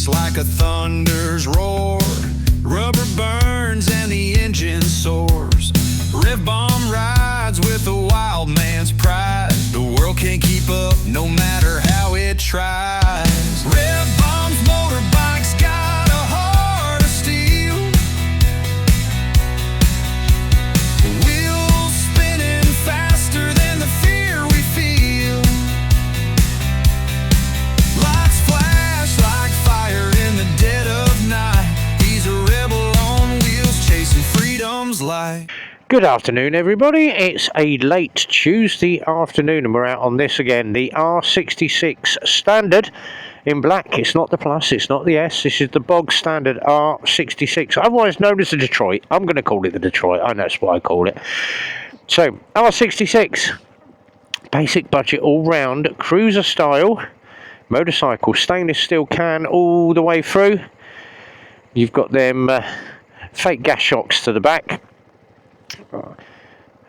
hits like a thunder's roar. Rubber burns and the engine soars. Rev bomb rides with a wild man's pride. The world can't keep up no matter how it tries. Rev bomb's motorbikes got a heart of steel. Wheels spinning faster than the fear we feel. Lights flash like fire in the dead of night. He's a rebel on wheels chasing freedom's light. Good afternoon, everybody. It's a late Tuesday afternoon and we're out on this again, the R66 Standard in black. It's not the Plus, it's not the S, this is the bog standard R66, otherwise known as the Detroit. I'm going to call it the Detroit, I know that's what I call it. So, R66, basic budget all-round, cruiser style, motorcycle, stainless steel can all the way through. You've got them fake gas shocks to the back.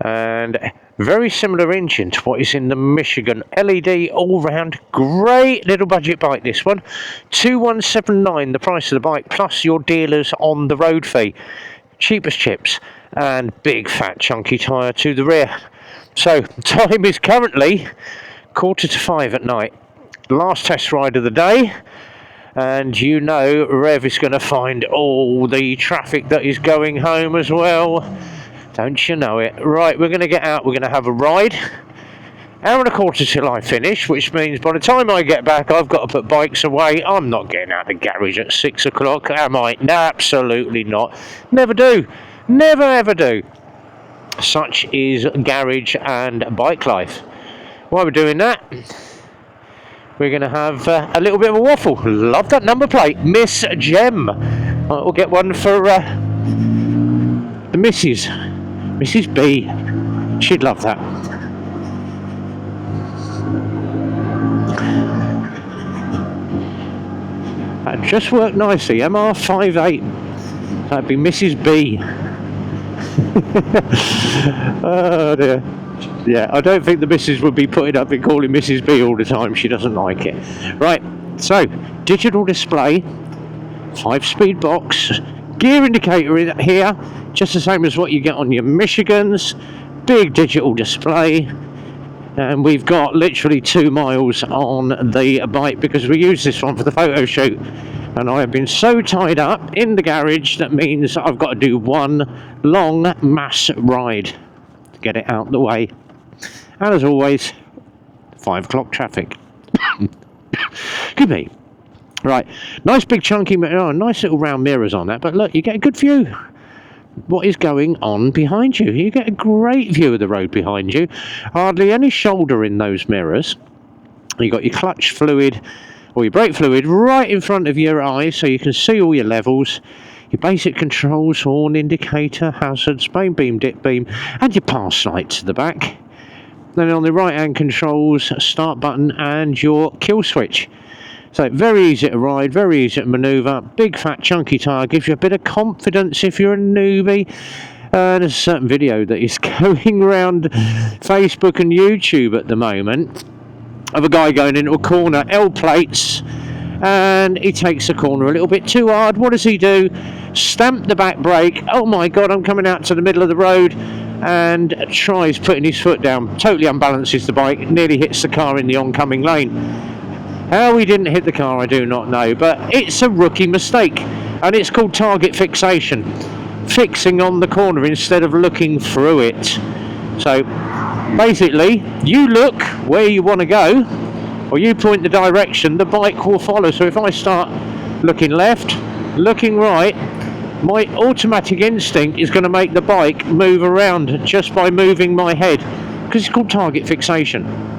And very similar engine to what is in the Michigan. LED all-round, great little budget bike this one. 2179 the price of the bike, plus your dealers on the road fee. Cheap as chips, and big fat chunky tyre to the rear. So time is currently 4:45 at night. Last test ride of the day. And you know Rev is going to find all the traffic that is going home as well. Don't you know it? Right, we're going to get out, we're going to have a ride. Hour and a quarter till I finish, which means by the time I get back, I've got to put bikes away. I'm not getting out of the garage at 6 o'clock, am I? No, absolutely not. Never do. Never ever do. Such is garage and bike life. While we're doing that, we're going to have a little bit of a waffle. Love that number plate. Miss Gem. We'll get one for the missus. Mrs. B, she'd love that. That just worked nicely. MR58. That'd be Mrs. B. Oh dear. Yeah, I don't think the missus would be putting up with calling Mrs. B all the time. She doesn't like it. Right, so digital display, 5-speed box, gear indicator in here. Just the same as what you get on your Michigans. Big digital display. And we've got literally 2 miles on the bike because we use this one for the photo shoot. And I have been so tied up in the garage, that means I've got to do one long mass ride to get it out the way. And as always, 5 o'clock traffic. Could be. Right, nice big chunky, nice little round mirrors on that. But look, you get a good view. What is going on behind you? You get a great view of the road behind you. Hardly any shoulder in those mirrors. You've got your clutch fluid or your brake fluid right in front of your eyes so you can see all your levels. Your basic controls, horn indicator, hazards, main beam, dip beam, and your pass light to the back. Then on the right hand controls, start button and your kill switch. So very easy to ride, very easy to manoeuvre. Big fat chunky tyre gives you a bit of confidence if you're a newbie. There's a certain video that is going around Facebook and YouTube at the moment of a guy going into a corner, L plates, and he takes the corner a little bit too hard. What does he do? Stamp the back brake. Oh my God, I'm coming out to the middle of the road, and tries putting his foot down. Totally unbalances the bike, nearly hits the car in the oncoming lane. How he didn't hit the car, I do not know, but it's a rookie mistake, and it's called target fixation. Fixing on the corner instead of looking through it. So, basically, you look where you want to go, or you point the direction, the bike will follow. So if I start looking left, looking right, my automatic instinct is going to make the bike move around just by moving my head, because it's called target fixation.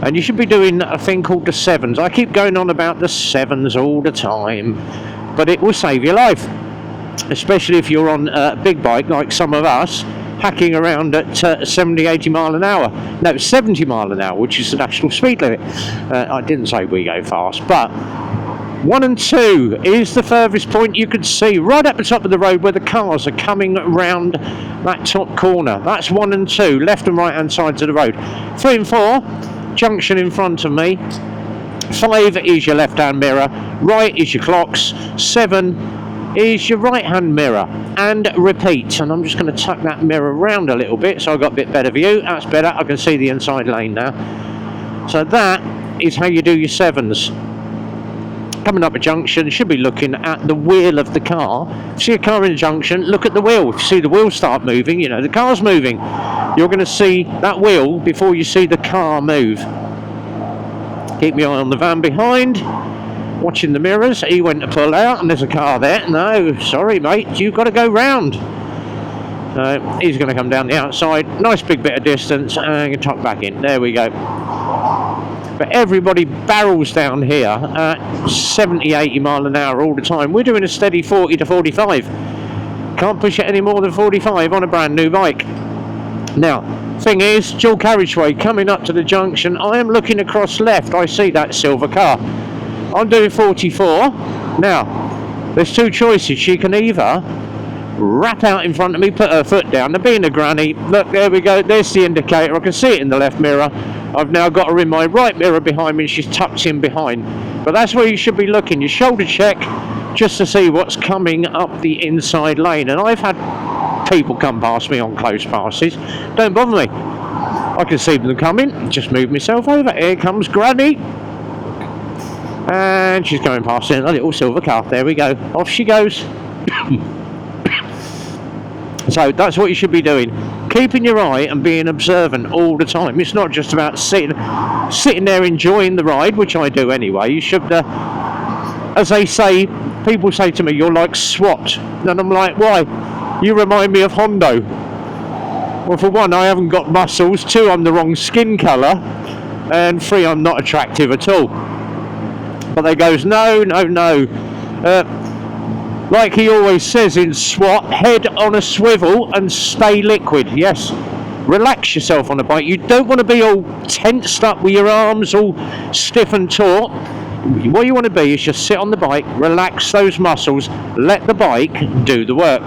And you should be doing a thing called the 7s. I keep going on about the 7s all the time, but it will save your life, especially if you're on a big bike like some of us, hacking around at 70, 80 mile an hour. No, 70 mile an hour, which is the national speed limit. I didn't say we go fast, but 1 and 2 is the furthest point you could see, right at the top of the road where the cars are coming round that top corner. That's 1 and 2, left and right hand sides of the road. 3 and 4, junction in front of me, 5 is your left-hand mirror, right is your clocks, 7 is your right-hand mirror, and repeat. And I'm just going to tuck that mirror around a little bit so I've got a bit better view. That's better, I can see the inside lane now. So that is how you do your 7s. Coming up a junction, should be looking at the wheel of the car. If you see a car in a junction, look at the wheel. If you see the wheel start moving, you know the car's moving. You're going to see that wheel before you see the car move. Keep your eye on the van behind, watching the mirrors. He went to pull out and there's a car there. No, sorry mate, you've got to go round. He's going to come down the outside, nice big bit of distance, and you tuck back in. There we go. But everybody barrels down here at 70, 80 mile an hour all the time. We're doing a steady 40 to 45. Can't push it any more than 45 on a brand new bike. Now, thing is, dual carriageway coming up to the junction. I am looking across left. I see that silver car. I'm doing 44. Now, there's two choices. She can either wrap out in front of me, put her foot down. Now, being a granny, look, there we go. There's the indicator. I can see it in the left mirror. I've now got her in my right mirror behind me and she's tucked in behind. But that's where you should be looking. Your shoulder check just to see what's coming up the inside lane. And I've had people come past me on close passes. Don't bother me. I can see them coming. Just move myself over. Here comes Granny. And she's going past in a little silver car. There we go. Off she goes. So that's what you should be doing. Keeping your eye and being observant all the time. It's not just about sitting there enjoying the ride, which I do anyway. You should, as they say, people say to me, you're like SWAT. And I'm like, why? You remind me of Hondo. Well, for one, I haven't got muscles. 2, I'm the wrong skin colour. And 3, I'm not attractive at all. But they goes, no. Like he always says in SWAT, head on a swivel and stay liquid. Yes, relax yourself on a bike. You don't want to be all tensed up with your arms all stiff and taut. What you want to be is just sit on the bike, relax those muscles, let the bike do the work.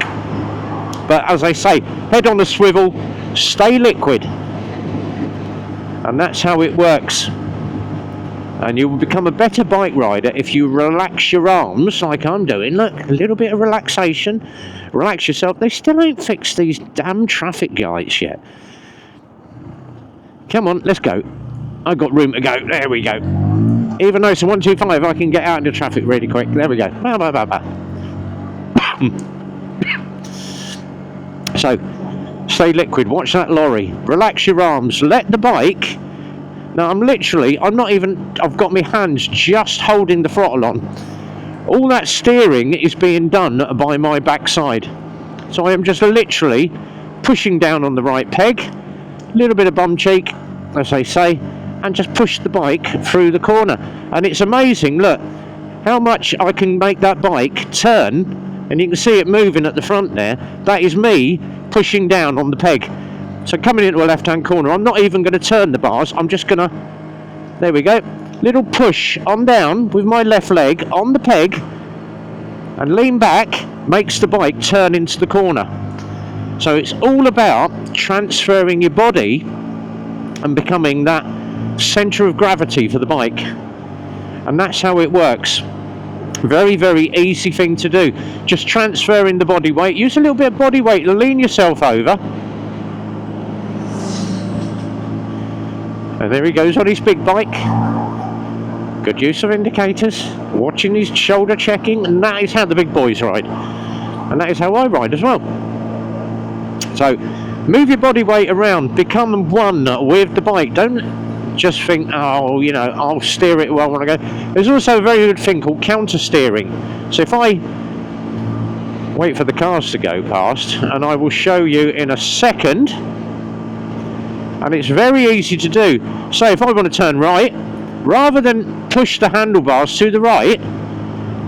But as I say, head on a swivel, stay liquid. And that's how it works. And you will become a better bike rider if you relax your arms like I'm doing. Look, a little bit of relaxation. Relax yourself. They still ain't fixed these damn traffic lights yet. Come on, let's go. I've got room to go. There we go. Even though it's a 125, I can get out into traffic really quick. There we go. So, stay liquid. Watch that lorry. Relax your arms. Let the bike... Now I've got my hands just holding the throttle on. All that steering is being done by my backside. So I am just literally pushing down on the right peg, a little bit of bum cheek, as they say, and just push the bike through the corner. And it's amazing, look, how much I can make that bike turn, and you can see it moving at the front there. That is me pushing down on the peg. So coming into a left-hand corner, I'm not even going to turn the bars. I'm just going to, there we go, little push on down with my left leg on the peg and lean back, makes the bike turn into the corner. So it's all about transferring your body and becoming that centre of gravity for the bike. And that's how it works. Very, very easy thing to do. Just transferring the body weight. Use a little bit of body weight to lean yourself over. And there he goes on his big bike. Good use of indicators. Watching his shoulder checking. And that is how the big boys ride. And that is how I ride as well. So, move your body weight around. Become one with the bike. Don't just think, oh, you know, I'll steer it where I want to go. There's also a very good thing called counter steering. So if I wait for the cars to go past, and I will show you in a second. And it's very easy to do. So if I want to turn right, rather than push the handlebars to the right,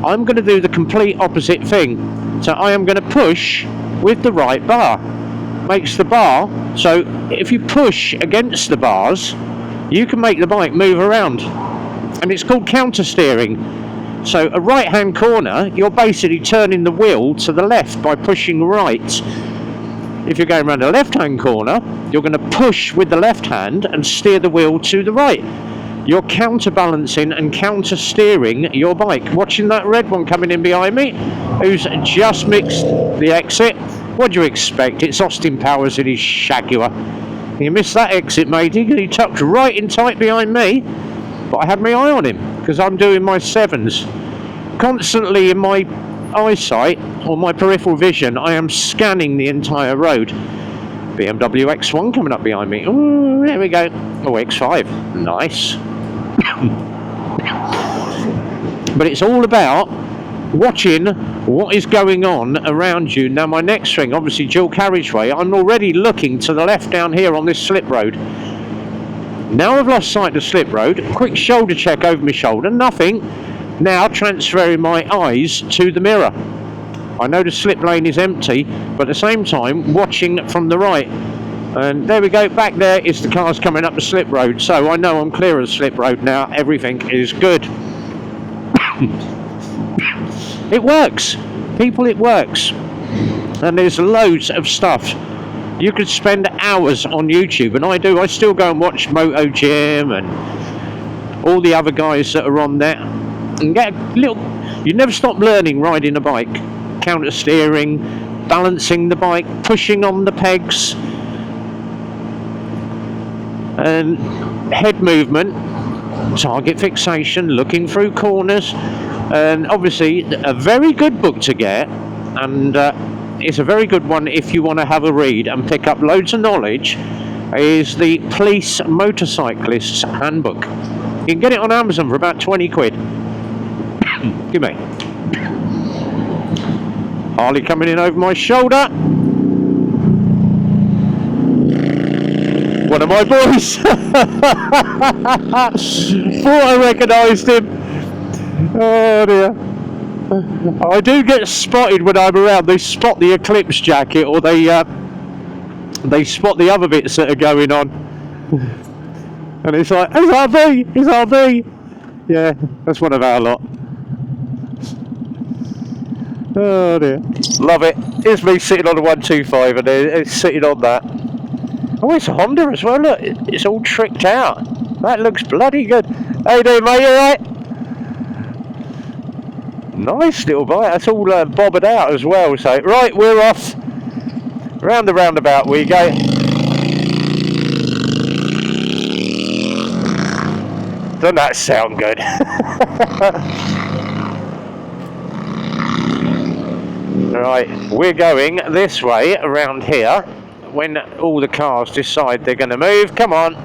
I'm going to do the complete opposite thing. So I am going to push with the right bar. Makes the bar, so if you push against the bars, you can make the bike move around. And it's called counter steering. So a right hand corner, you're basically turning the wheel to the left by pushing right. If you're going around a left-hand corner, you're going to push with the left hand and steer the wheel to the right. you're counterbalancing and counter steering your bike. Watching that red one coming in behind me, who's just mixed the exit. What do you expect? It's Austin Powers in his Jaguar. You missed that exit, matey, because he tucked right in tight behind me. But I had my eye on him because I'm doing my 7s. Constantly in my eyesight or my peripheral vision, I am scanning the entire road. BMW X1 coming up behind me. Ooh, there we go. Oh, X5. Nice. But it's all about watching what is going on around you. Now, my next thing, obviously dual carriageway, I'm already looking to the left down here on this slip road. Now I've lost sight of the slip road, quick shoulder check over my shoulder, nothing. Now transferring my eyes to the mirror. I know the slip lane is empty, but at the same time watching from the right. And there we go, back there is the cars coming up the slip road, so I know I'm clear of the slip road now. Everything is good. It works, people, it works. And there's loads of stuff. You could spend hours on YouTube, and I do. I still go and watch Moto Gym and all the other guys that are on there, and get a little. You never stop learning riding a bike, counter steering, balancing the bike, pushing on the pegs, and head movement, target fixation, looking through corners, and obviously a very good book to get, and it's a very good one if you want to have a read and pick up loads of knowledge, is the Police Motorcyclist's Handbook. You can get it on Amazon for about 20 quid. Give me. Harley coming in over my shoulder. One of my boys. Thought I recognised him. Oh dear. I do get spotted when I'm around. They spot the Eclipse jacket, or they spot the other bits that are going on. And it's like, it's RB, it's RB. Yeah, that's one of our lot. Oh dear. Love it. Here's me sitting on the 125 and it's sitting on that. Oh, it's a Honda as well, look. It's all tricked out. That looks bloody good. How you doing, mate? You alright? Nice little bike. That's all bobbed out as well. So, right, we're off. Round the roundabout we go. Doesn't that sound good? Right, we're going this way around here when all the cars decide they're going to move. Come on.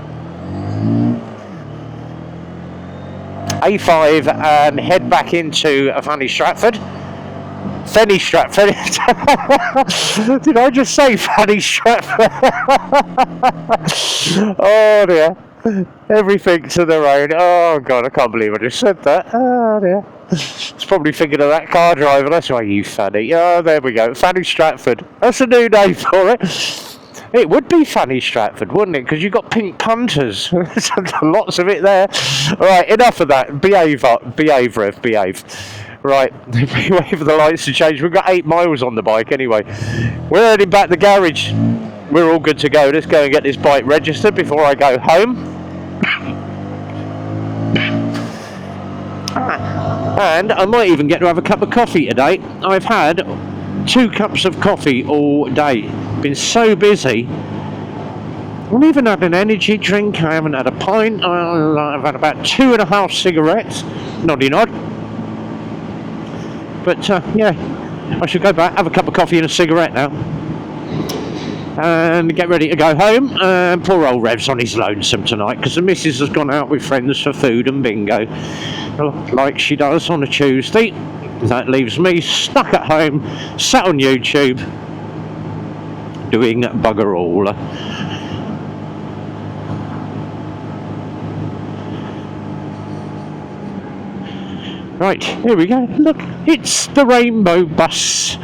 A5 and head back into Fanny Stratford. Fenny Stratford. Did I just say Fanny Stratford? Oh dear. Everything to their own. Oh god, I can't believe I just said that. Oh dear. It's probably thinking of that car driver. That's why you Fanny. Oh, there we go. Fanny Stratford. That's a new name for it. It would be Fanny Stratford, wouldn't it? Because you've got pink punters. Lots of it there. Alright, enough of that. Behave, Rev, behave. Right, wait for the lights to change. We've got 8 miles on the bike anyway. We're heading back to the garage. We're all good to go. Let's go and get this bike registered before I go home. And I might even get to have a cup of coffee today. I've had 2 cups of coffee all day. Been so busy. I haven't even had an energy drink. I haven't had a pint. I've had about 2.5 cigarettes. Noddy nod. But yeah, I should go back, have a cup of coffee and a cigarette now, and get ready to go home. Poor old Rev's on his lonesome tonight because the missus has gone out with friends for food and bingo, like she does on a Tuesday. That leaves me stuck at home, sat on YouTube, doing bugger all. Right, here we go. Look, it's the Rainbow Bus.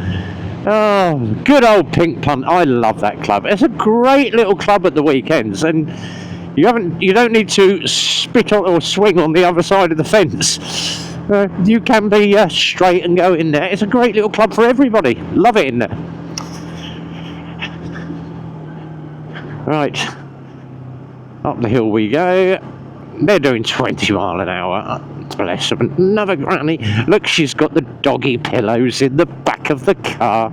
Oh, good old Pink Punt. I love that club. It's a great little club at the weekends, and you don't need to spit on or swing on the other side of the fence. You can be straight and go in there. It's a great little club for everybody. Love it in there. Right, up the hill we go. They're doing 20 mile an hour. Bless them. Another granny. Look, she's got the doggy pillows in the back of the car.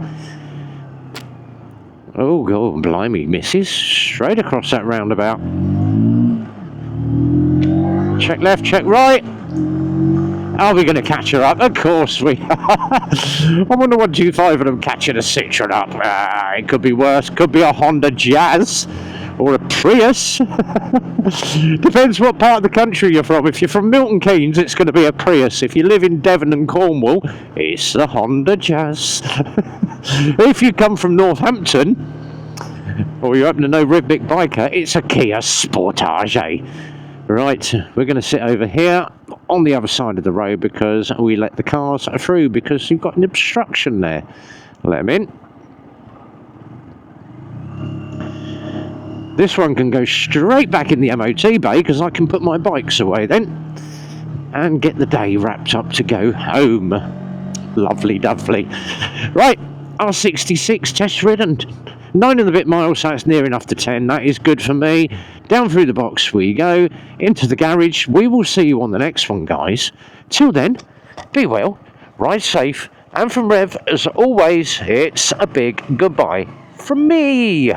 Oh, God, blimey, missus. Straight across that roundabout. Check left, check right. Are we going to catch her up? Of course we are. I wonder 125 of them catching a Citroen up. It could be worse. Could be a Honda Jazz or a Prius. Depends what part of the country you're from. If you're from Milton Keynes, it's going to be a Prius. If you live in Devon and Cornwall, it's the Honda Jazz. If you come from Northampton, or you happen to know Rivnik Biker, it's a Kia Sportage. Right, we're going to sit over here on the other side of the road because we let the cars through because you've got an obstruction there. Let them in. This one can go straight back in the MOT bay because I can put my bikes away then and get the day wrapped up to go home. Lovely dovely. Right, R66 test ridden. 9 and a bit miles, so it's near enough to 10. That is good for me. Down through the box we go, into the garage. We will see you on the next one, guys. Till then, be well, ride safe, and from Rev, as always, it's a big goodbye from me.